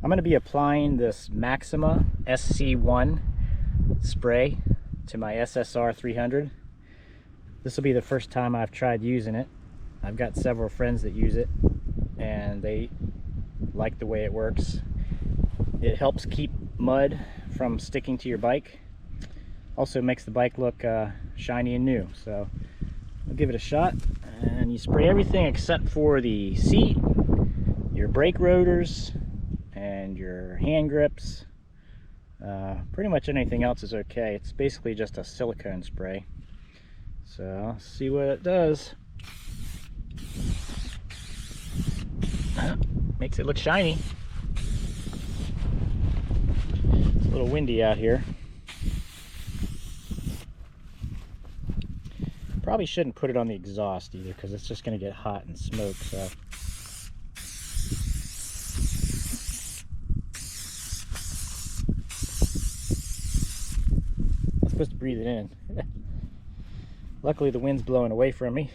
I'm going to be applying this Maxima Sc1 spray to my SSR 300. This will be the first time I've tried using it. I've got several friends that use it and they like the way it works. It helps keep mud from sticking to your bike. Also makes the bike look shiny and new. So I'll give it a shot, and you spray everything except for the seat, your brake rotors, and your hand grips. Pretty much anything else is okay. It's basically just a silicone spray. So let's see what it does. Makes it look shiny. It's a little windy out here. Probably shouldn't put it on the exhaust either, because it's just going to get hot and smoke. So I'm supposed to breathe it in. Luckily the wind's blowing away from me.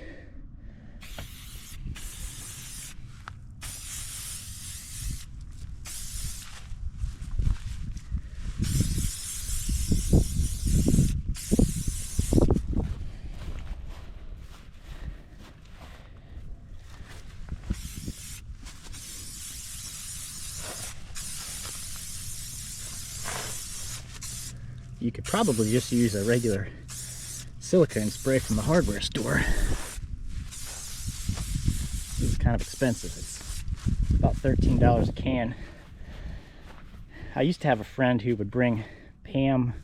You could probably just use a regular silicone spray from the hardware store. This is kind of expensive. It's about $13 a can. I used to have a friend who would bring Pam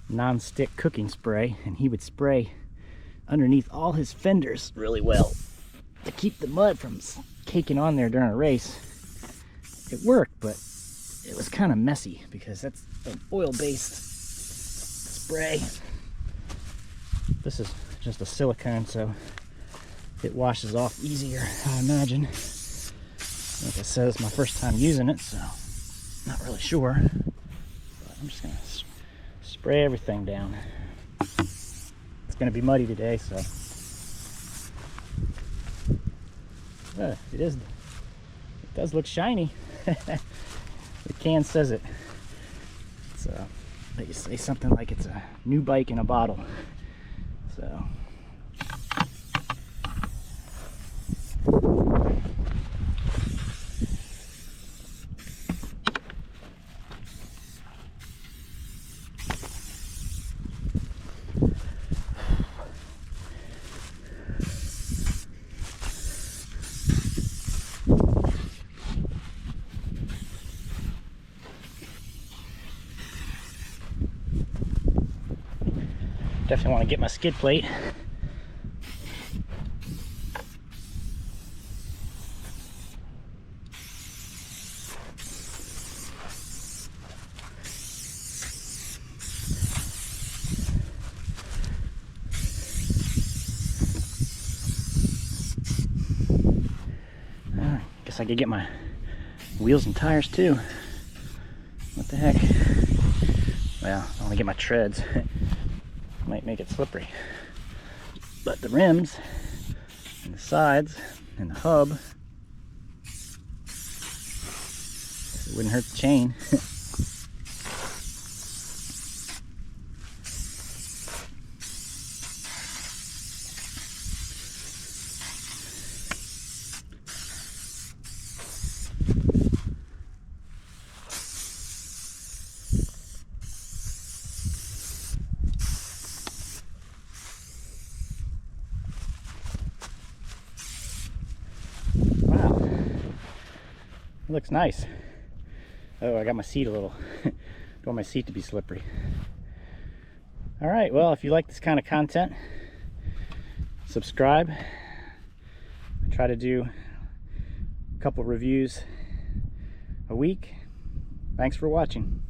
non-stick cooking spray, and he would spray underneath all his fenders really well to keep the mud from caking on there during a race. It worked, but it was kind of messy because that's an oil-based spray. This is just a silicone, so it washes off easier, I imagine. Like I said, it's my first time using it, so not really sure. But I'm just gonna spray everything down. It's gonna be muddy today, so it does look shiny. The can says it. So you say something like it's a new bike in a bottle. So definitely want to get my skid plate. Guess I could get my wheels and tires too. What the heck? Well, I want to get my treads. Might make it slippery, but the rims and the sides and the hub, it wouldn't hurt the chain. It looks nice. Oh, I got my seat a little. Don't want my seat to be slippery. All right, well, if you like this kind of content, subscribe. I try to do a couple reviews a week. Thanks for watching.